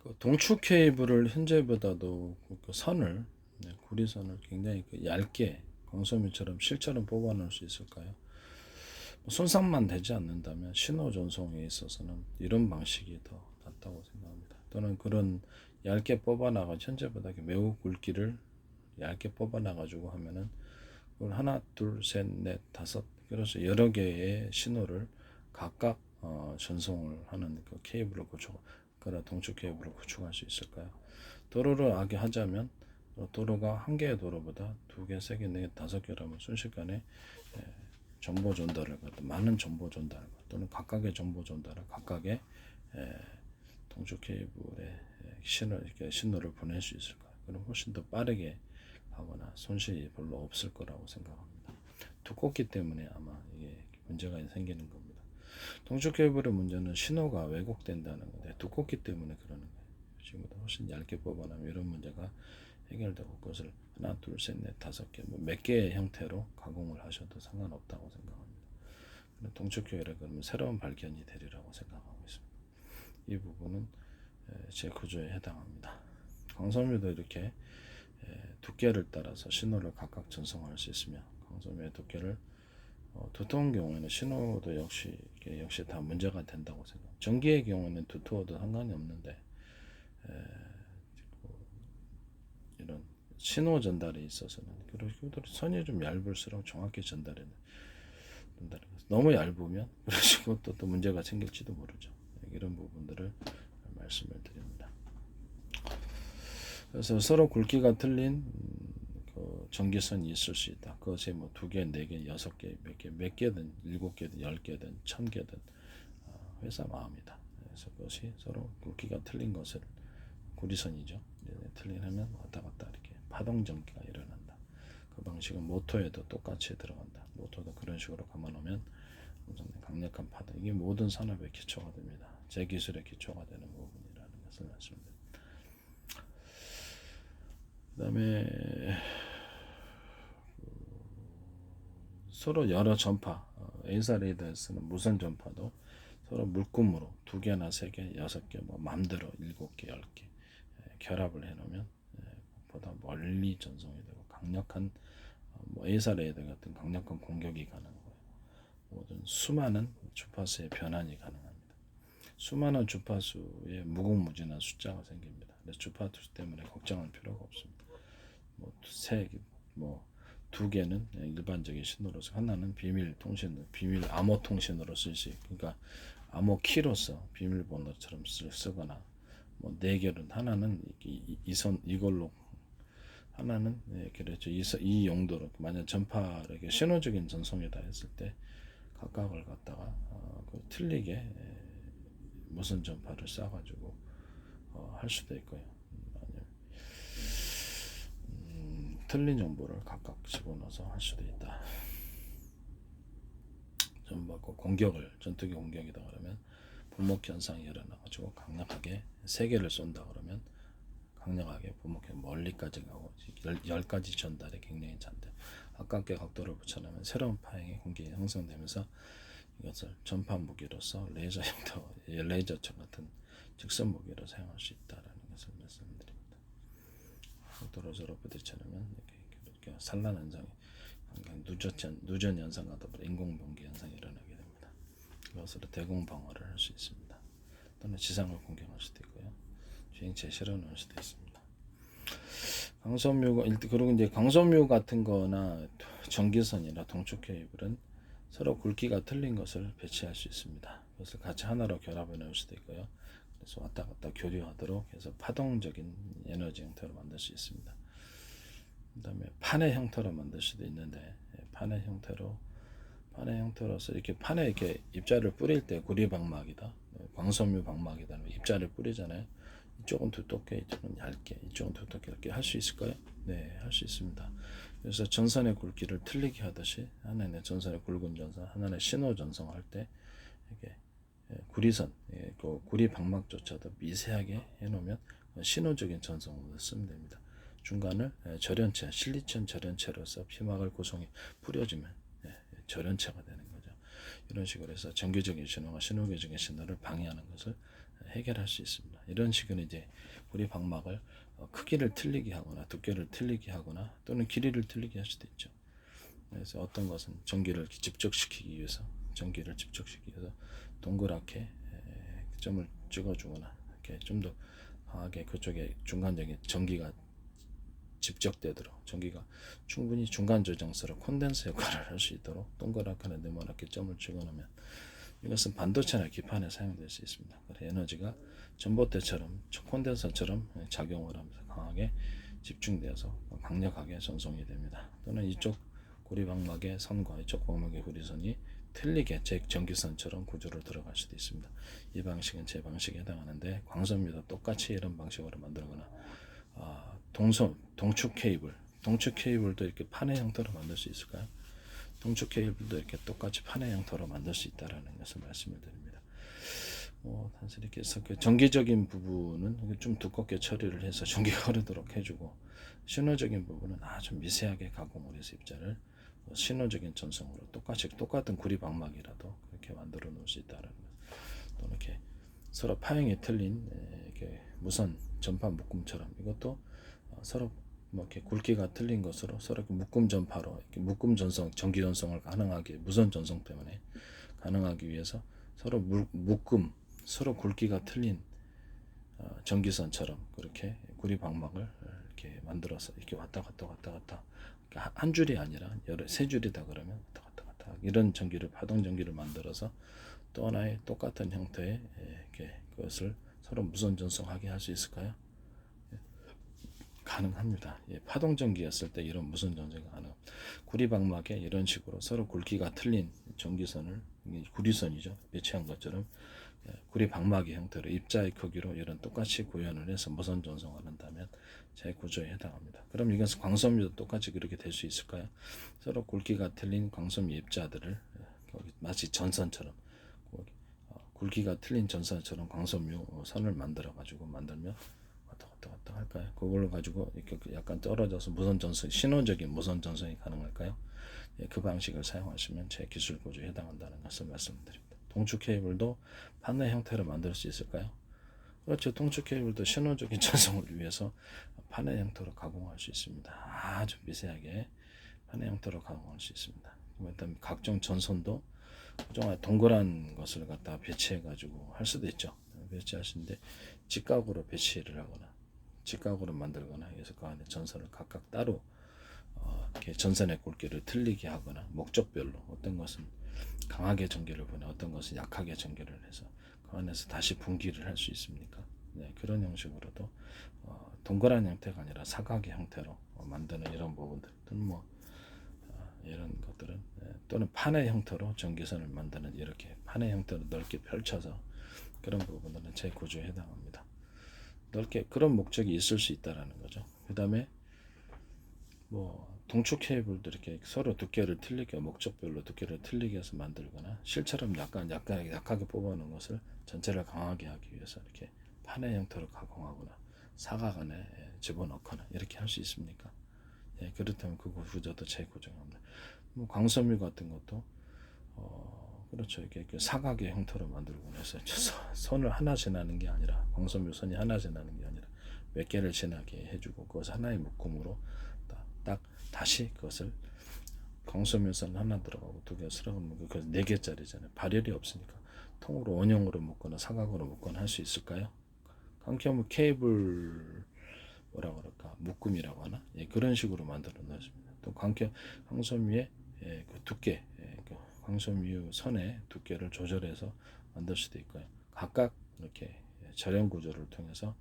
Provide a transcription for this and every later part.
그 동축 케이블을 현재보다도 그 선을 구리선을 굉장히 얇게 광섬유처럼 실처럼 뽑아 놓을 수 있을까요? 손상만 되지 않는다면 신호 전송에 있어서는 이런 방식이 더 낫다고 생각합니다. 또는 그런 얇게 뽑아 나가 현재보다 매우 굵기를 얇게 뽑아 나가지고 하면은 그걸 하나, 둘, 셋, 넷, 다섯 그래서 여러 개의 신호를 각각 전송을 하는 그 케이블을 그런 동축 케이블을 구축할 수 있을까요? 도로를 하자면 도로가 한 개의 도로보다 두 개, 세 개, 네 개, 다섯 개라면 순식간에 정보 전달을 많은 정보 전달 또는 각각의 정보 전달을 각각의 동축 케이블에 신호를 보낼 수 있을까요? 그럼 훨씬 더 빠르게 하거나 손실이 별로 없을 거라고 생각합니다. 두껍기 때문에 아마 이게 문제가 생기는 겁니다. 동축 케이블의 문제는 신호가 왜곡된다는 건데 두껍기 때문에 그러는 거예요. 지금보다 훨씬 얇게 뽑아내면 이런 문제가 해결되고 그것을 하나, 둘, 셋, 넷, 다섯 개, 몇 개의 형태로 가공을 하셔도 상관없다고 생각합니다. 동축 케이블은 그러면 새로운 발견이 되리라고 생각하고 있습니다. 이 부분은 제 구조에 해당합니다. 광섬유도 이렇게 두께를 따라서 신호를 각각 전송할 수 있으며 광섬유의 두께를 두터운 경우에는 신호도 역시 다 문제가 된다고 생각합니다. 전기의 경우는 두터워도 상관이 없는데 이런 신호 전달에 있어서는 그리고 선이 좀 얇을수록 정확히 전달이 너무 얇으면 그러시고 또 문제가 생길지도 모르죠. 이런 부분들을 말씀을 드립니다. 그래서 서로 굵기가 틀린 그 전기선이 있을 수 있다. 그것이 뭐 2개, 4개, 6개, 몇 개든 7개든 10개든 1000개든 회사 마음이다. 그래서 그것이 서로 굵기가 틀린 것을 구리선이죠. 틀리면 왔다 갔다 이렇게 파동 전기가 일어난다. 그 방식은 모터에도 똑같이 들어간다. 모터도 그런 식으로 감아놓으면 강력한 파동. 이게 모든 산업의 기초가 됩니다. 제 기술의 기초가 되는 부분이라는 것을 말씀드립니다. 그다음에 서로 여러 전파, A사 레이더에서는 무선 전파도 서로 물금으로 2개나 3개, 6개, 뭐 마음대로 7개, 10개 결합을 해놓으면 보다 멀리 전송이 되고 강력한 뭐 A사 레이더 같은 강력한 공격이 가능하고요. 모든 수많은 주파수의 변환이 가능합니다. 수많은 주파수의 무궁무진한 숫자가 생깁니다. 그래서 주파수 때문에 걱정할 필요가 없습니다. 뭐 2개는 일반적인 신호로서 하나는 비밀 암호 통신으로 쓸 수 있고, 그러니까 암호 키로서 비밀번호처럼 쓰거나 뭐 4개는 하나는 이걸로 하나는 그렇죠. 이 용도로 만약 전파를 신호적인 전송이다 했을 때 각각을 갖다가 틀리게 무선 전파를 쏴가지고 할 수도 있고요. 틀린 정보를 각각 집어넣어서 할 수도 있다. 전투기 공격이다 그러면 부목 현상이 일어나가지고 강력하게 3개를 쏜다 그러면 강력하게 부목해 멀리까지 가고 10가지 전달에 굉장히 잔대. 가깝게 각도를 붙여놓으면 새로운 파행의 공격이 형성되면서 이것을 전파 무기로서 레이저총 같은 직선 무기로 사용할 수 있다라는 것을 말씀드립니다. 각도로 부딪혀놓으면 이렇게 산란 현상이 누전 현상과 더불어 인공병기 현상이 일어나게 됩니다. 그것으로 대공 방어를 할 수 있습니다. 또는 지상을 공격할 수도 있고요. 주행체에 실어놓을 수도 있습니다. 그리고 이제 광섬유 같은 거나 전기선이나 동축 케이블은 서로 굵기가 틀린 것을 배치할 수 있습니다. 그것을 같이 하나로 결합해 놓을 수도 있고요. 그래서 왔다 갔다 교류하도록 해서 파동적인 에너지 형태로 만들 수 있습니다. 그 다음에 판의 형태로 만들 수도 있는데 판의 형태로서 이렇게 판에 이렇게 입자를 뿌릴 때 구리방막이다, 광섬유 방막이다, 입자를 뿌리잖아요. 이쪽은 두껍게, 이쪽은 얇게, 이쪽은 두껍게 이렇게 할 수 있을까요? 네, 할 수 있습니다. 그래서 전선의 굵기를 틀리게 하듯이 하나는 전선의 굵은 전선, 하나는 신호 전송할 때 이렇게 구리선, 그 구리 방막조차도 미세하게 해놓으면 신호적인 전송으로 쓰면 됩니다. 중간을 절연체, 실리천 절연체로서 피막을 구성해 뿌려주면 절연체가 되는 거죠. 이런 식으로 해서 정기적인 신호가 신호계적인 신호를 방해하는 것을 해결할 수 있습니다. 이런 식으로 이제 구리 방막을 크기를 틀리게 하거나 두께를 틀리게 하거나 또는 길이를 틀리게 할 수도 있죠. 그래서 어떤 것은 전기를 집적시키기 위해서 동그랗게 점을 찍어주거나 이렇게 좀 더 강하게 그쪽에 중간적인 전기가 집적되도록 전기가 충분히 중간 조정서로 콘덴서 역할을 할 수 있도록 동그랗거나 네모나게 점을 찍어놓으면 이것은 반도체나 기판에 사용될 수 있습니다. 에너지가 전봇대처럼 콘덴서처럼 작용을 하면서 강하게 집중되어서 강력하게 전송이 됩니다. 또는 이쪽 구리방막의 선과 이쪽 방막의 구리선이 틀리게 제 전기선처럼 구조로 들어갈 수도 있습니다. 이 방식은 제 방식에 해당하는데 광선미도 똑같이 이런 방식으로 만들거나 동축 케이블도 이렇게 판의 형태로 만들 수 있을까요? 동축 케이블도 이렇게 똑같이 판의 형태로 만들 수 있다라는 것을 말씀을 드립니다. 단순히 이렇게 해서 그 전기적인 부분은 좀 두껍게 처리를 해서 전기가 흐르도록 해주고 신호적인 부분은 아주 미세하게 가공을 해서 입자를 신호적인 전성으로 똑같은 구리 방막이라도 그렇게 만들어 놓을 수 있다라는 것. 또 이렇게 서로 파형이 틀린 이렇게 무선 전파 묶음처럼 이것도 서로 뭐 이렇게 굵기가 틀린 것으로 서로 이렇게 묶음 전파로 이렇게 묶음 전송 전기 전송을 가능하게 무선 전송 때문에 가능하기 위해서 서로 묶음 서로 굵기가 틀린 전기선처럼 그렇게 구리 방막을 이렇게 만들어서 이렇게 왔다 갔다 한 줄이 아니라 세 줄이다 그러면 왔다 갔다 이런 파동 전기를 만들어서 또 하나의 똑같은 형태의 이렇게 그것을 서로 무선 전송하게 할 수 있을까요? 가능합니다. 파동 전기였을 때 이런 무선 전송이 가능. 구리 방막에 이런 식으로 서로 굵기가 틀린 전기선을 구리선이죠. 배치한 것처럼 구리 방막의 형태로 입자의 크기로 이런 똑같이 구현을 해서 무선 전송을 한다면 제 구조에 해당합니다. 그럼 이것은 광섬유도 똑같이 그렇게 될 수 있을까요? 서로 굵기가 틀린 광섬유 입자들을 마치 전선처럼 굵기가 틀린 전선처럼 광섬유 선을 만들면 왔다 할까요? 그걸로 가지고 이렇게 약간 떨어져서 신호적인 무선 전송이 가능할까요? 그 방식을 사용하시면 제 기술 구조에 해당한다는 것을 말씀드립니다. 동축 케이블도 판의 형태로 만들 수 있을까요? 그렇죠. 동축 케이블도 신호적인 전송을 위해서 판의 형태로 가공할 수 있습니다. 아주 미세하게 판의 형태로 가공할 수 있습니다. 그다음에 각종 전선도 동그란 것을 갖다 배치해 가지고 할 수도 있죠. 배치하시는데 직각으로 배치를 하거나 직각으로 만들거나 해서 그 안에 전선을 각각 따로 이렇게 전선의 굵기를 틀리게 하거나 목적별로 어떤 것은 강하게 전기를 보내 어떤 것은 약하게 전기를 해서 그 안에서 다시 분기를 할 수 있습니까? 네, 그런 형식으로도 동그란 형태가 아니라 사각의 형태로 만드는 이런 부분들 또는 이런 것들은 또는 판의 형태로 전기선을 만드는 이렇게 판의 형태로 넓게 펼쳐서 그런 부분들은 제 구조에 해당합니다. 넓게 그런 목적이 있을 수 있다라는 거죠. 그 다음에 동축 케이블도 이렇게 서로 두께를 틀리게 목적별로 두께를 틀리게 해서 만들거나 실처럼 약하게 뽑아놓은 것을 전체를 강하게 하기 위해서 이렇게 판의 형태로 가공하거나 사각 안에 집어넣거나 이렇게 할 수 있습니까? 그렇다면 그 구조도 재구조합니다. 광섬유 같은 것도 그렇죠. 이렇게 사각의 형태로 만들고 해서 선을 하나 지나는 게 아니라 광섬유 선이 하나 지나는 게 아니라 몇 개를 지나게 해주고 그것을 하나의 묶음으로 딱 다시 그것을 광섬유 선 하나 들어가고 두 개 들어가면 그 네 개짜리잖아요. 발열이 없으니까 통으로 원형으로 묶거나 사각으로 묶거나 할 수 있을까요? 광섬유 케이블 묶음이라고 하나? 그런 식으로 만들어 놨습니다. 또 광섬유의 그 두께, 광섬유 선의 두께를 조절해서 만들 수도 있고요. 각각 이렇게 절연 구조를 통해서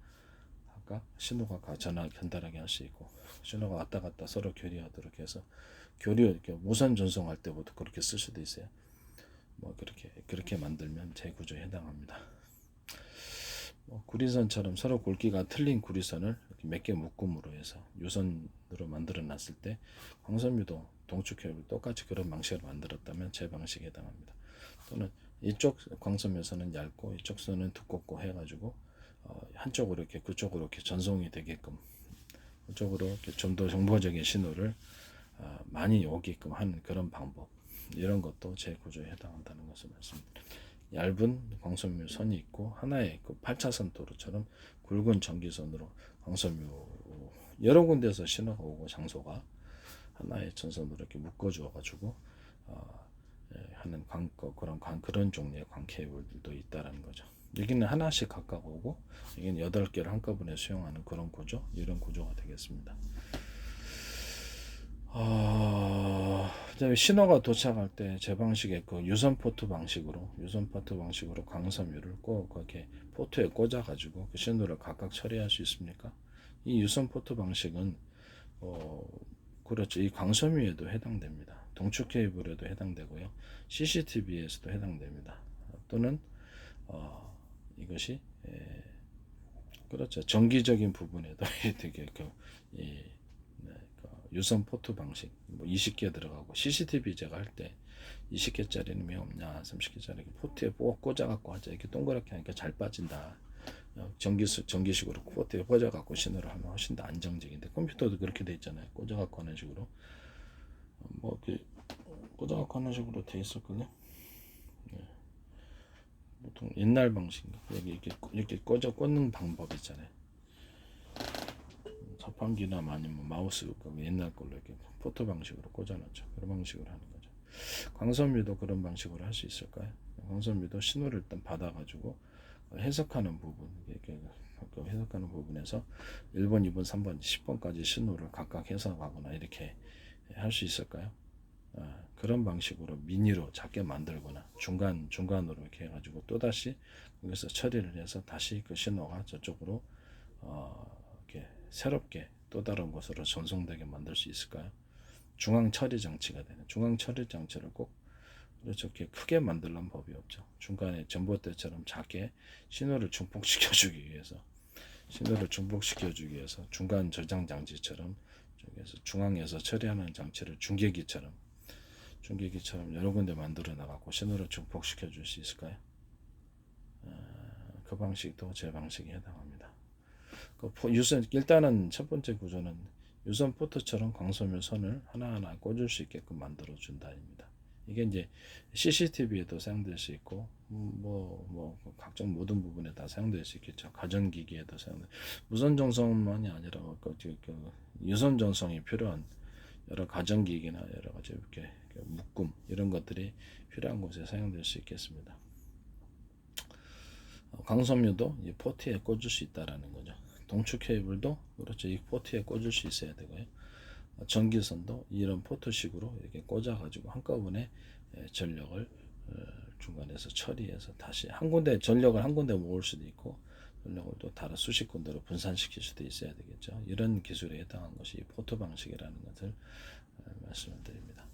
각각 신호가 전달하게 할 수 있고 신호가 왔다 갔다 서로 교류하도록 해서 이렇게 무선 전송할 때부터 그렇게 쓸 수도 있어요. 그렇게 만들면 제 구조에 해당합니다. 구리선처럼 서로 굵기가 틀린 구리선을 몇 개 묶음으로 해서 유선으로 만들어 놨을 때 광섬유도 동축 케이블 똑같이 그런 방식으로 만들었다면 제 방식에 해당합니다. 또는 이쪽 광섬유선은 얇고 이쪽 선은 두껍고 해가지고 한쪽으로 이렇게 그쪽으로 이렇게 전송이 되게끔 그쪽으로 이렇게 좀 더 정보적인 신호를 많이 오게끔 하는 그런 방법 이런 것도 제 구조에 해당한다는 것을 말씀드립니다. 얇은 광섬유 선이 있고 하나의 그 8차선 도로처럼 굵은 전기선으로 광섬유 여러 군데서 신호가 오고 장소가 하나의 전선으로 이렇게 묶어주어 가지고 하는 그런 종류의 광 케이블들도 있다라는 거죠. 여기는 하나씩 각각 오고 여기는 8개를 한꺼번에 수용하는 그런 구조, 이런 구조가 되겠습니다. 신호가 도착할 때 제 방식의 그 유선 포트 방식으로 광섬유를 꼭 그렇게 포트에 꽂아 가지고 그 신호를 각각 처리할 수 있습니까? 이 유선 포트 방식은 그렇죠. 이 광섬유에도 해당됩니다. 동축 케이블에도 해당되고요. CCTV에서도 해당됩니다. 또는 이것이 그렇죠. 정기적인 부분에도 되게 유선 포트 방식 20개 들어가고 CCTV 제가 할 때 20개짜리는 왜 없냐 30개짜리 포트에 꽂아갖고 하자 이렇게 동그랗게 하니까 잘 빠진다. 전기식으로 포트에 꽂아갖고 신호를 하면 훨씬 더 안정적인데 컴퓨터도 그렇게 돼 있잖아요. 꽂아갖고 하는 식으로 이렇게 꽂아갖고 하는 식으로 돼 있었거든요. 보통 옛날 방식인가 여기 이렇게 꽂는 방법 있잖아요. 자판기나 아니면 마우스 옛날 걸로 이렇게 포트 방식으로 꽂아놓죠. 그런 방식으로 하는 거죠. 광섬유도 그런 방식으로 할 수 있을까요? 광섬유도 신호를 일단 받아가지고 해석하는 부분, 이렇게 해석하는 부분에서 1번, 2번, 3번, 10번까지 신호를 각각 해석하거나 이렇게 할 수 있을까요? 그런 방식으로 미니로 작게 만들거나 중간으로 이렇게 해가지고 또 다시 거기서 처리를 해서 다시 그 신호가 저쪽으로 이렇게 새롭게 또 다른 곳으로 전송되게 만들 수 있을까요? 중앙 처리 장치가 되는 중앙 처리 장치를 꼭 그렇게 크게 만들려는 법이 없죠. 중간에 전봇대처럼 작게 신호를 중복시켜주기 위해서 중간 저장 장치처럼 저기에서 중앙에서 처리하는 장치를 중계기처럼 여러 군데 만들어 나가고 신호를 중복시켜 줄 수 있을까요? 그 방식도 제 방식에 해당합니다. 일단은 첫 번째 구조는 유선 포트처럼 광섬유 선을 하나하나 꽂을 수 있게끔 만들어 준다입니다. 이게 이제 CCTV에도 사용될 수 있고 각종 모든 부분에 다 사용될 수 있겠죠. 가전기기에도 사용될. 무선 전송만이 아니라 유선 전송이 필요한 여러 가전기기나 여러 가지 이렇게 묶음 이런 것들이 필요한 곳에 사용될 수 있겠습니다. 광섬유도 이 포트에 꽂을 수 있다라는 거죠. 동축 케이블도 그렇죠. 이 포트에 꽂을 수 있어야 되고요. 전기선도 이런 포트식으로 이렇게 꽂아가지고 한꺼번에 전력을 중간에서 처리해서 다시 전력을 한 군데 모을 수도 있고 전력을 또 다른 수십 군데로 분산시킬 수도 있어야 되겠죠. 이런 기술에 해당한 것이 포트 방식이라는 것을 말씀을 드립니다.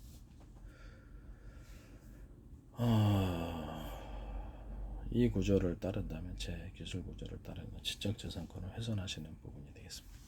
이 구조를 따른다면 제 기술 구조를 따르는 지적재산권을 훼손하시는 부분이 되겠습니다.